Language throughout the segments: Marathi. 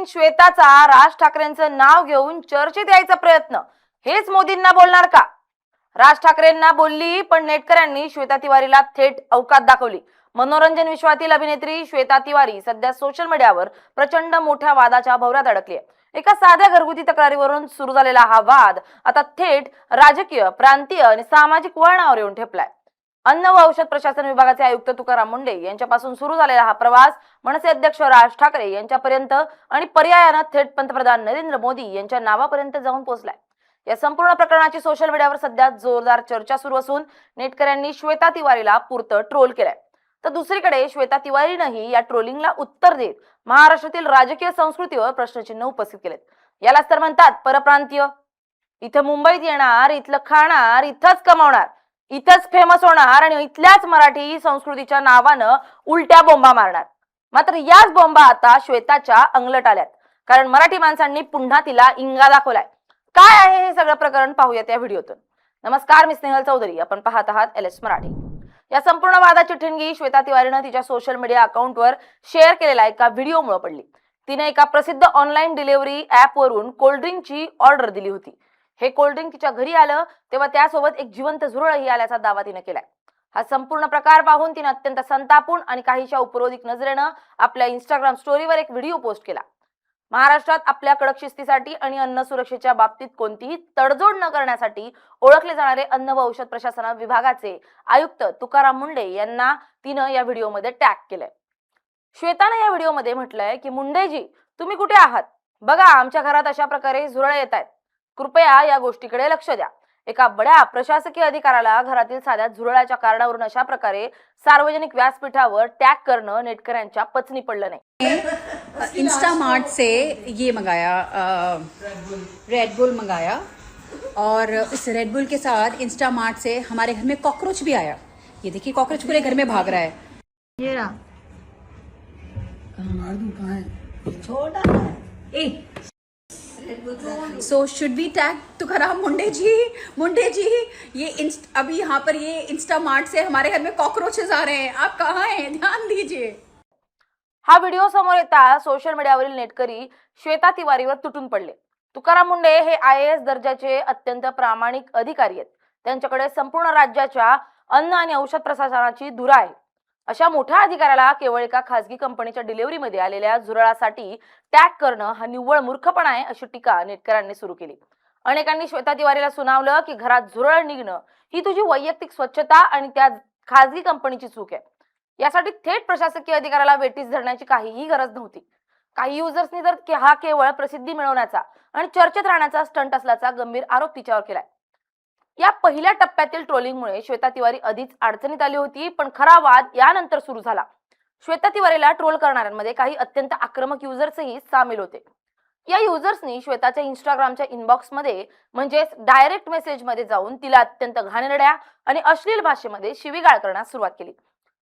श्वेताचा राज ठाकरेंचं नाव घेऊन चर्चेत यायचा प्रयत्न, हेच मोदींना बोलणार का? राज ठाकरेंना बोलली, पण नेटकऱ्यांनी श्वेता तिवारीला थेट अवकात दाखवली. मनोरंजन विश्वातील अभिनेत्री श्वेता तिवारी सध्या सोशल मीडियावर प्रचंड मोठ्या वादाच्या भोवऱ्यात अडकली आहे. एका साध्या घरगुती तक्रारीवरून सुरू झालेला हा वाद आता थेट राजकीय, प्रांतीय आणि सामाजिक वळणावर येऊन ठेपलाय. अन्न व औषध प्रशासन विभागाचे आयुक्त तुकाराम मुंढे यांच्यापासून सुरू झालेला हा प्रवास मनसे अध्यक्ष राज ठाकरे यांच्यापर्यंत आणि पर्यायाने थेट पंतप्रधान नरेंद्र मोदी यांच्या नावापर्यंत जाऊन पोहोचलाय. या संपूर्ण प्रकरणाची सोशल मीडियावर सध्या जोरदार चर्चा सुरू असून नेटकऱ्यांनी श्वेता तिवारीला पुरतं ट्रोल केलंय. तर दुसरीकडे श्वेता तिवारीनंही या ट्रोलिंगला उत्तर देत महाराष्ट्रातील राजकीय संस्कृतीवर प्रश्नचिन्ह उपस्थित केलेत. यालाच तर म्हणतात परप्रांतीय. इथं मुंबईत येणार, इथलं खाणार, इथंच कमावणार, इथंच फेमस होणार आणि इथल्याच मराठी संस्कृतीच्या नावानं उलट्या बोंबा मारणार. मात्र याच बोंबा आता श्वेताच्या अंगलट आल्यात, कारण मराठी माणसांनी पुन्हा तिला इंगा दाखवलाय. काय आहे हे सगळं प्रकरण पाहूयात या व्हिडिओतून. नमस्कार, मी स्नेहल चौधरी, आपण पाहत आहात LS मराठी. या संपूर्ण वादाची ठिणगी श्वेता तिवारीनं तिच्या सोशल मीडिया अकाउंटवर शेअर केलेल्या एका व्हिडिओमुळे पडली. तिने एका प्रसिद्ध ऑनलाईन डिलिव्हरी ॲपवरून कोल्ड्रिंकची ऑर्डर दिली होती. हे कोल्ड्रिंक तिच्या घरी आलं तेव्हा त्यासोबत एक जिवंत झुरळही आल्याचा दावा तिने केलाय. हा संपूर्ण प्रकार पाहून तिने अत्यंत संतापून आणि काहीशा उपरोधिक नजरेनं आपल्या इंस्टाग्राम स्टोरीवर एक व्हिडिओ पोस्ट केला. महाराष्ट्रात आपल्या कडक शिस्तीसाठी आणि अन्न सुरक्षेच्या बाबतीत कोणतीही तडजोड न करण्यासाठी ओळखले जाणारे अन्न व औषध प्रशासन विभागाचे आयुक्त तुकाराम मुंढे यांना तिनं या व्हिडिओमध्ये टॅग केलंय. श्वेताने या व्हिडिओमध्ये म्हटलंय की, मुंडेजी तुम्ही कुठे आहात? बघा, आमच्या घरात अशा प्रकारे झुरळे येत आहेत. कृपया या गोष्टीकडे लक्ष द्या. एका बड्या प्रशासकीय अधिकाऱ्याला घरातील साध्या झुरळाच्या कारणावरून अशा प्रकारे सार्वजनिक व्यासपीठावर टॅग करणं नेटकऱ्यांच्या पचनी पडलं नाही. इंस्टामार्ट से ये मंगाया, रेड बुल मंगाया, और इस रेड बुल के साथ इंस्टामार्ट से हमारे घर में कॉकरोच भी आया. ये देखिए, कॉकरोच पूरे घर में भाग रहा है. ये रहा. छोटा है. So should be tag Tukaram Munde ji? Munde ji, ये अभी यहाँ पर ये इंस्टामार्ट से हमारे घर में कॉकरोचेस आ रहे हैं, आप कहाँ हैं? ध्यान दीजिए. हा व्हिडिओ समोर येता सोशल मीडियावरील नेटकरी श्वेता तिवारीवर तुटून पडले. तुकाराम मुंडे हे IAS दर्जाचे अत्यंत प्रामाणिक अधिकारी आहेत. त्यांच्याकडे संपूर्ण राज्याच्या अन्न आणि औषध प्रशासनाची धुरा आहे. अशा मोठ्या अधिकाऱ्याला केवळ एका खासगी कंपनीच्या डिलिव्हरीमध्ये आलेल्या झुरळासाठी टॅग करणं हा निव्वळ मूर्खपणा आहे, अशी टीका नेटकऱ्यांनी सुरू केली. अनेकांनी श्वेता तिवारीला सुनावलं की, घरात झुरळ निघणं ही तुझी वैयक्तिक स्वच्छता आणि त्या खासगी कंपनीची चूक आहे. यासाठी थेट प्रशासकीय अधिकाऱ्याला वेटीस धरण्याची काहीही गरज नव्हती. काही युजर्सनी तर हा केवळ प्रसिद्धी मिळवण्याचा आणि चर्चेत राहण्याचा स्टंट असल्याचा गंभीर आरोप तिच्यावर केलाय. या पहिल्या टप्प्यातील ट्रोलिंगमुळे श्वेता तिवारी आधीच अडचणीत आली होती, पण खरा वाद यानंतर सुरू झाला. श्वेता तिवारीला ट्रोल करणाऱ्यांमध्ये काही अत्यंत आक्रमक युजर्सही सामील होते. या युजर्सनी श्वेताच्या इंस्टाग्रामच्या इनबॉक्समध्ये म्हणजेच डायरेक्ट मेसेजमध्ये जाऊन तिला अत्यंत घाणेरड्या आणि अश्लील भाषेमध्ये शिवीगाळ करण्यास सुरुवात केली.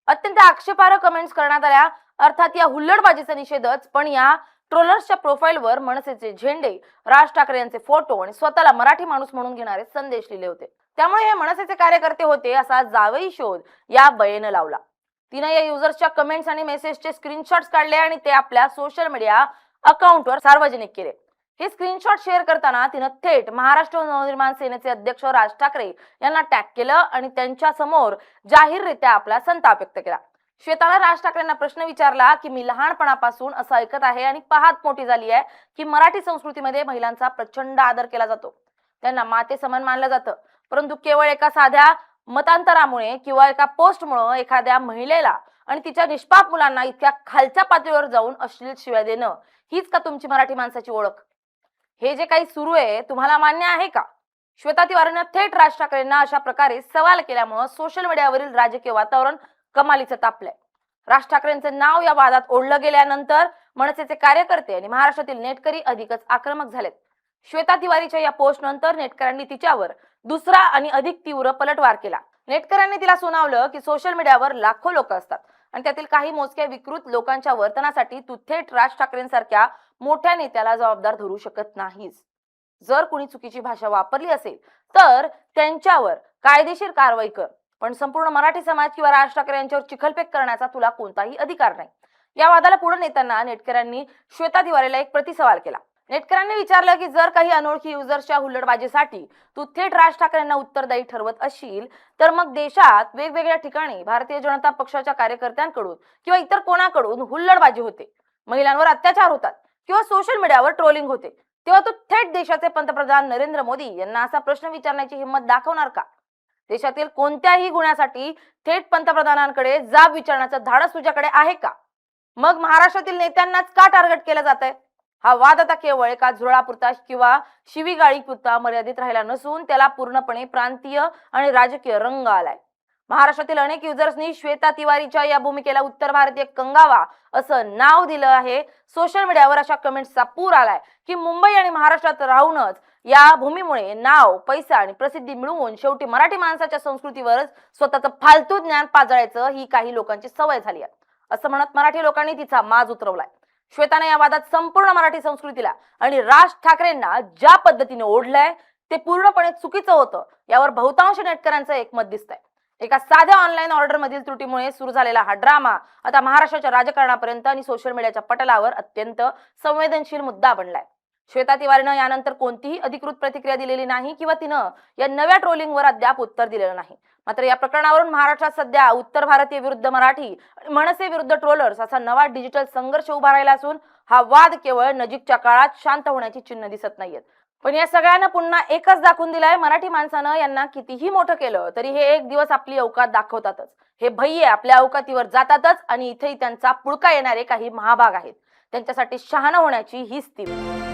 अत्यंत आक्षेपार्ह कमेंट्स करण्यात आल्या. अर्थात या हुल्लडबाजीचा निषेधच, पण या ट्रोलर्सच्या प्रोफाईलवर मनसेचे झेंडे, राज ठाकरे यांचे फोटो आणि स्वतःला मराठी माणूस म्हणून घेणारे संदेश लिहिले होते. त्यामुळे हे मनसेचे कार्यकर्ते होते असा जावई शोध या बयेनं लावला. तिने या युजर्सच्या कमेंट्स आणि मेसेजचे स्क्रीनशॉट्स काढले आणि ते आपल्या सोशल मीडिया अकाउंटवर सार्वजनिक केले. हे स्क्रीनशॉट शेअर करताना तिने थेट महाराष्ट्र नवनिर्माण सेनेचे अध्यक्ष राज ठाकरे यांना टॅग केलं आणि त्यांच्या समोर जाहीररित्या आपला संताप व्यक्त केला. श्वेताला राज ठाकरेंना प्रश्न विचारला की, मी लहानपणापासून असं ऐकत आहे आणि पाहत मोठी झाली आहे की मराठी संस्कृतीमध्ये महिलांचा प्रचंड आदर केला जातो, त्यांना माते समान मानलं जातं, परंतु केवळ एका साध्या मतांतरामुळे किंवा एका पोस्टमुळे एखाद्या महिलेला आणि तिच्या निष्पाप मुलांना इतक्या खालच्या पातळीवर जाऊन अश्लील शिव्या देणं हीच का तुमची मराठी माणसाची ओळख? हे जे काही सुरू आहे तुम्हाला मान्य आहे का? श्वेता तिवारीनं थेट राज ठाकरेंना अशा प्रकारे सवाल केल्यामुळे सोशल मीडियावरील राजकीय वातावरण कमालीचं तापलंय. राज ठाकरेंचे नाव या वादात ओढलं गेल्यानंतर मनसेचे कार्यकर्ते आणि महाराष्ट्रातील नेटकरी अधिकच आक्रमक झालेत. श्वेता तिवारीच्या या पोस्ट नंतर नेटकऱ्यांनी तिच्यावर दुसरा आणि अधिक तीव्र पलटवार केला. नेटकऱ्यांनी तिला सुनावलं की, सोशल मीडियावर लाखो लोक असतात आणि त्यातील काही मोजक्या विकृत लोकांच्या वर्तनासाठी तू थेट राज ठाकरेंसारख्या मोठ्या नेत्याला जबाबदार धरू शकत नाहीस. जर कुणी चुकीची भाषा वापरली असेल तर त्यांच्यावर कायदेशीर कारवाई कर, पण संपूर्ण मराठी समाज किंवा राज ठाकरे यांच्यावर चिखलफेक करण्याचा तुला कोणताही अधिकार नाही. या वादाला पुढे नेताना नेटकऱ्यांनी श्वेता तिवारीला एक प्रतिसवाल केला. नेटकऱ्यांनी विचारलं की जर काही अनोळखी युजर्सच्या हुल्लडबाजीसाठी तू थेट राज ठाकरेंना उत्तरदायी ठरवत असशील तर मग देशात वेगवेगळ्या ठिकाणी भारतीय जनता पक्षाच्या कार्यकर्त्यांकडून किंवा इतर कोणाकडून हुल्लडबाजी होते, महिलांवर अत्याचार होतात किंवा सोशल मीडियावर ट्रोलिंग होते, तेव्हा तू थेट देशाचे पंतप्रधान नरेंद्र मोदी यांना असा प्रश्न विचारण्याची हिंमत दाखवणार का? देशातील कोणत्याही गुन्ह्यासाठी थेट पंतप्रधानांकडे जाब विचारण्याचं धाडस तुझ्याकडे आहे का? मग महाराष्ट्रातील नेत्यांनाच का टार्गेट केलं जात आहे? हा वाद आता केवळ एका झुरळापुरता किंवा शिवीगाळीपुरता मर्यादित राहिला नसून त्याला पूर्णपणे प्रांतीय आणि राजकीय रंग आलाय. महाराष्ट्रातील अनेक युजर्सनी श्वेता तिवारीच्या या भूमिकेला उत्तर भारतीय कंगावा असं नाव दिलं आहे. सोशल मीडियावर अशा कमेंट्सचा पूर आलाय की मुंबई आणि महाराष्ट्रात राहूनच या भूमीमुळे नाव, पैसा आणि प्रसिद्धी मिळवून शेवटी मराठी माणसाच्या संस्कृतीवरच स्वतःचं फालतू ज्ञान पाजळायचं ही काही लोकांची सवय झाली आहे असं म्हणत मराठी लोकांनी तिचा माज उतरवलाय. श्वेताने या वादात संपूर्ण मराठी संस्कृतीला आणि राज ठाकरेंना ज्या पद्धतीने ओढलंय ते पूर्णपणे चुकीचं होतं यावर बहुतांश नेटकऱ्यांचं एकमत दिसतंय. एका साध्या ऑनलाईन ऑर्डर मधील त्रुटीमुळे सुरू झालेला हा ड्रामा आता महाराष्ट्राच्या राजकारणापर्यंत आणि सोशल मीडियाच्या पटलावर अत्यंत संवेदनशील मुद्दा बनलाय. श्वेता तिवारीनं यानंतर कोणतीही अधिकृत प्रतिक्रिया दिलेली नाही किंवा तिनं या नव्या ट्रोलिंगवर अद्याप उत्तर दिलेलं नाही. मात्र या प्रकरणावरून महाराष्ट्रात सध्या उत्तर भारतीय विरुद्ध मराठी आणि मनसे विरुद्ध ट्रोलर्स असा नवा डिजिटल संघर्ष उभा राहिला असून हा वाद केवळ नजीकच्या काळात शांत होण्याची चिन्ह दिसत नाहीयेत. पण या सगळ्यांना पुन्हा एकच दाखवून दिलाय, मराठी माणसानं यांना कितीही मोठं केलं तरी हे एक दिवस आपली अवकात दाखवतातच. हे भय्ये आपल्या अवकातीवर जातातच आणि इथेही त्यांचा पुळका येणारे काही महाभाग आहेत. त्यांच्यासाठी शहाणं होण्याची हीच ती वेळ.